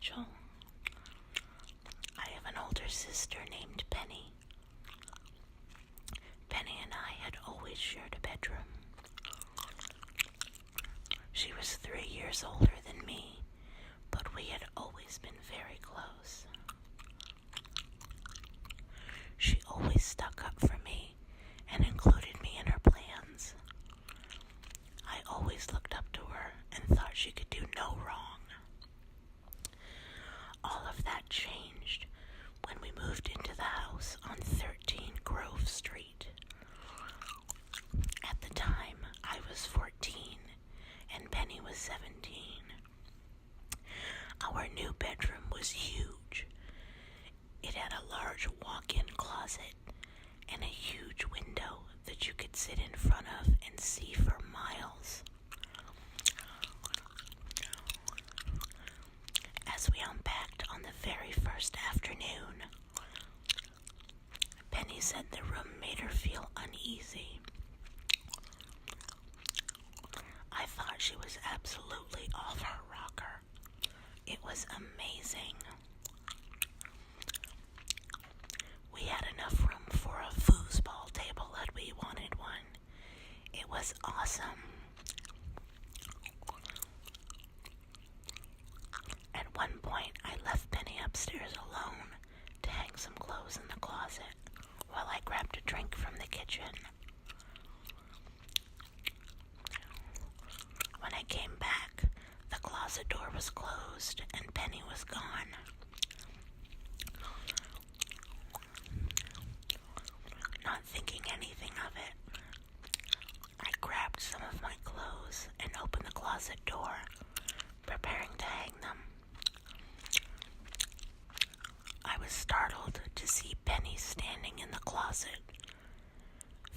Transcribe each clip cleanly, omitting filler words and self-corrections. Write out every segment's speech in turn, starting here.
Rachel. I have an older sister named Penny. Penny and I had always shared a bedroom. She was 3 years older than me, but we had always been very close. She always stuck up for me and included me in her plans. I always looked up to her and thought she could do no wrong. All of that changed when we moved into the house on 13 Grove Street. At the time, I was 14 and Penny was 17. Our new bedroom was huge. It had a large walk-in closet and a huge window that you could sit in front of and see for miles. As we unpacked on the very first afternoon, Penny said the room made her feel uneasy. I thought she was absolutely off her rocker. It was amazing. We had enough room for a foosball table had we wanted one. It was awesome. At one point, I left Penny upstairs alone to hang some clothes in the closet while I grabbed a drink from the kitchen. When I came back, the closet door was closed and Penny was gone. Not thinking anything of it, I grabbed some of my clothes and opened the closet door, preparing to hang them. I was startled to see Penny standing in the closet,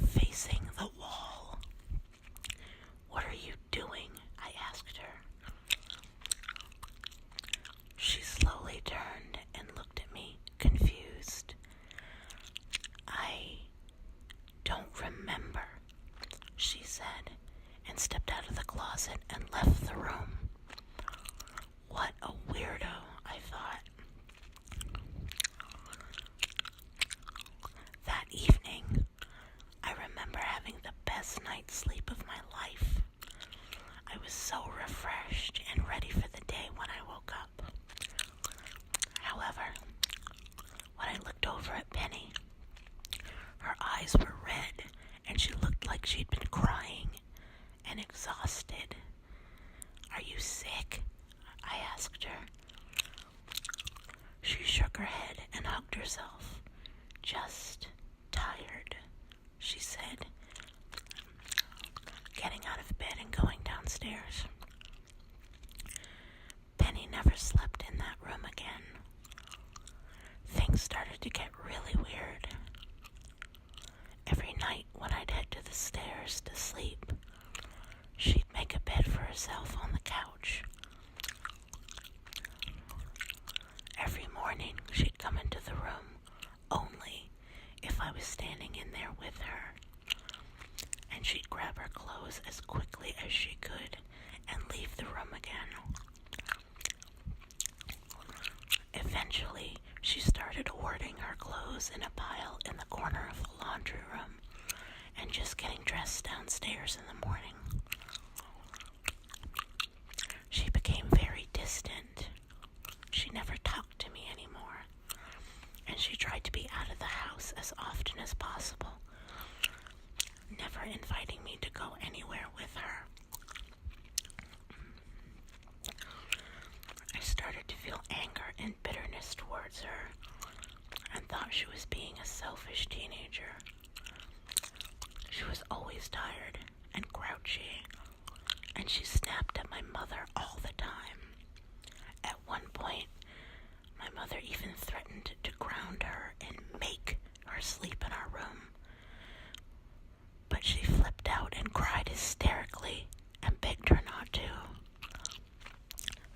facing the wall. "What are you doing?" I asked her. She slowly turned and looked at me, confused. "I don't remember," she said, and stepped out of the closet and left the room. What a weirdo, I thought. That evening, I remember having the best night's sleep of my life. I was so refreshed and ready for the day when I woke up. However, when I looked over at Penny, her eyes were red and she looked like she'd been crying and exhausted. "Are you sick?" I asked her. She shook her head and hugged herself. "Just tired," she said, getting out of bed and going downstairs. Penny never slept in that room again. Things started to get really weird. Every night when I'd head to the stairs to sleep, she'd make a bed for herself on the couch. Every morning she'd come into the room only if I was standing in there with her, and she'd grab her clothes as quickly as she could and leave the room again. Eventually, she started hoarding her clothes in a pile in the corner of the laundry room and just getting dressed downstairs in the morning. She became very distant. She never talked to me anymore, and she tried to be out of the house as often as possible, never inviting me to go anywhere with her. I started to feel anger and bitterness towards her and thought she was being a selfish teenager. She was always tired and grouchy, and she snapped at my mother all the time. At one point, my mother even threatened to ground her and make her sleep in our room. But she flipped out and cried hysterically and begged her not to.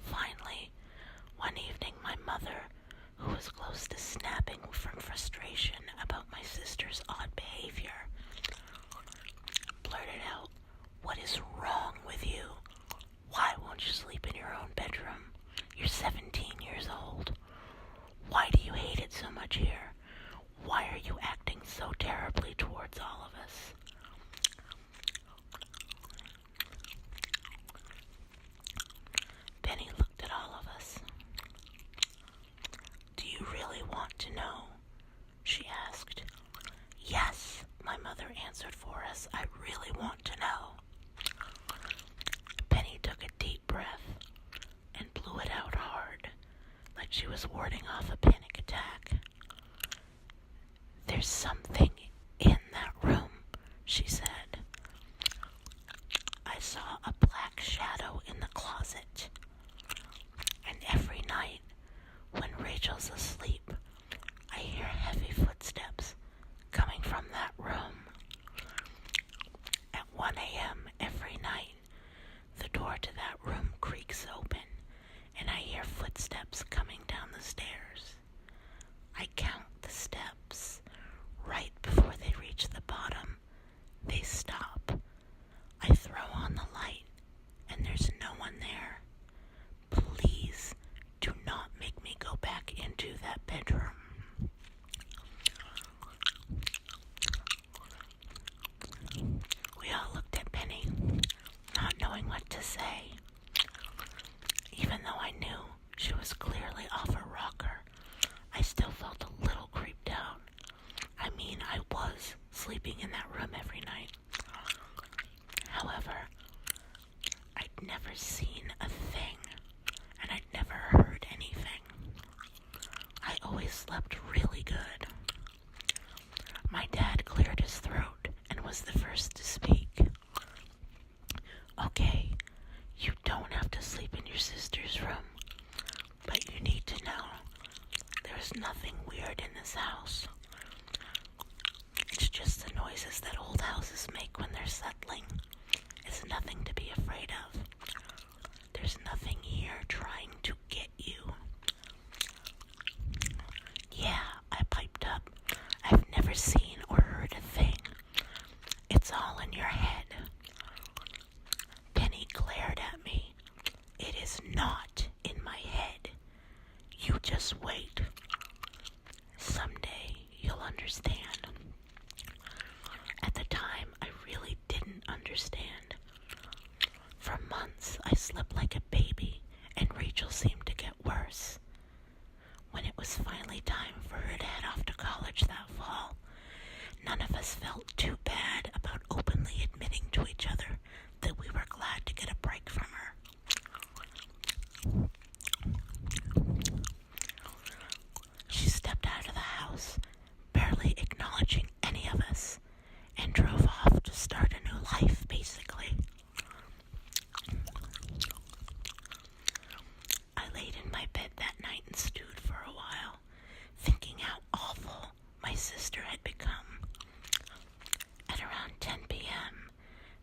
Finally, one evening, my mother, who was close to snapping from frustration about my sister's odd behavior, blurted out, "What is wrong with you? Why won't you sleep in your own bedroom? You're 17 years so terribly towards all of us. Penny looked at all of us. "Do you really want to know?" she asked. "Yes," my mother answered for us. "I really want to know." Penny took a deep breath and blew it out hard, like she was warding off a panic attack. "There's something in that room," she said. "I saw a black shadow in the closet. And every night, when Rachel's asleep, I hear heavy footsteps coming from that room. At 1 a.m. every night, the door to that room creaks open, and I hear footsteps coming down the stairs. I count the steps. Right before they reach the bottom, they stop. I throw on the light, and there's no one there. Please do not make me go back into that bedroom." We all looked at Penny, not knowing what to say. Even though I knew she was clearly off her rocker, I still felt a little creeped out. I mean, I was sleeping in that room every night. However, I'd never seen a thing, and I'd never heard anything. I always slept really good. My dad cleared his throat and was the first to speak. "Okay, you don't have to sleep in your sister's room, but you need to know there's nothing weird in this house. It's just the noises that old houses make when they're settling. It's nothing to be afraid of. There's nothing here trying to get you." "Yeah," I piped up. "I've never seen or heard a thing. It's all in your head." Penny glared at me. "It is not in my head. You just wait. Someday you'll understand." At the time, I really didn't understand. For months, I slept like a baby, and Rachel seemed to get worse. When it was finally time for her to head off to college that fall, none of us felt too bad about openly admitting to each other that we were glad to get a break from her. She stepped out of the house, barely acknowledging any of us, and drove off to start a new life, basically. I laid in my bed that night and stewed for a while, thinking how awful my sister had become. At around 10 p.m.,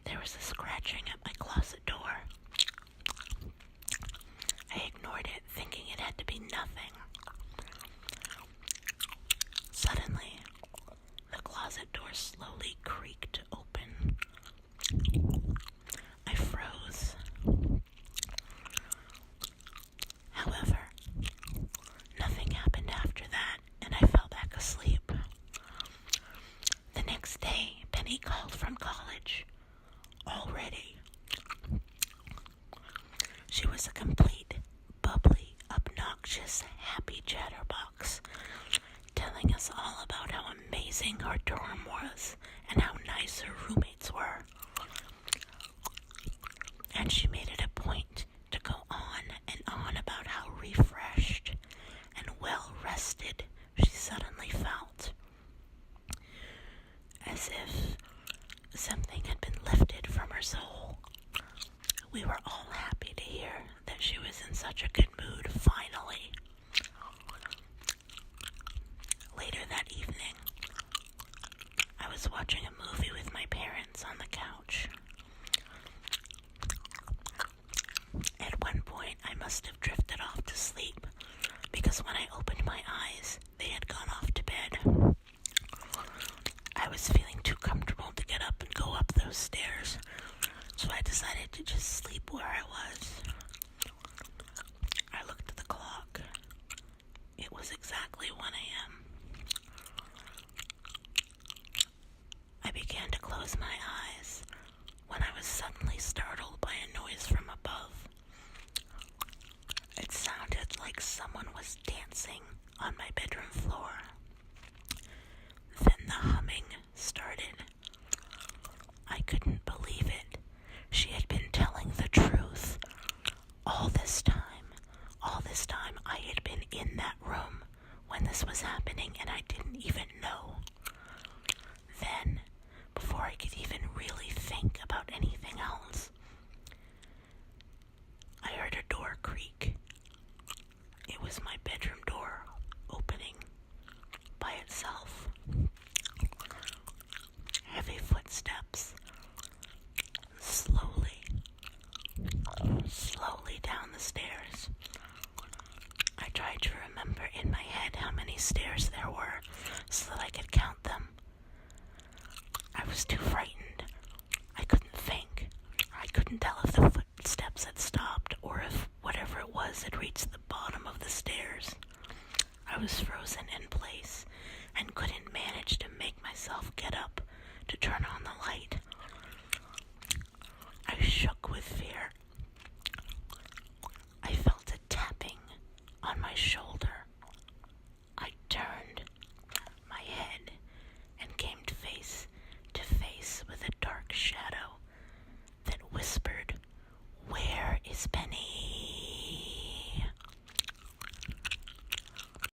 there was a scratching at my closet door. I ignored it, thinking it had to be nothing. Suddenly, the closet door slowly creaked open. I froze. However, nothing happened after that, and I fell back asleep. The next day, Penny called from college. Already. She was a complete, bubbly, obnoxious, happy chatterbox, telling us all about how amazing her dorm was and how nice her roommates were. And she made it a point to go on and on about how refreshed and well-rested she suddenly felt. As if something had been lifted from her soul. We were all happy to hear that she was in such a good mood finally. Later that evening, I was watching a movie with my parents on the couch. At one point, I must have drifted off to sleep, because when I opened my eyes, they had gone off to bed. I was feeling too comfortable to get up and go up those stairs, so I decided to just sleep where I was. I looked at the clock. It was exactly 1 a.m. began to close my eyes when I was suddenly startled by a noise from above. It sounded like someone was dancing on my bedroom floor. Then the humming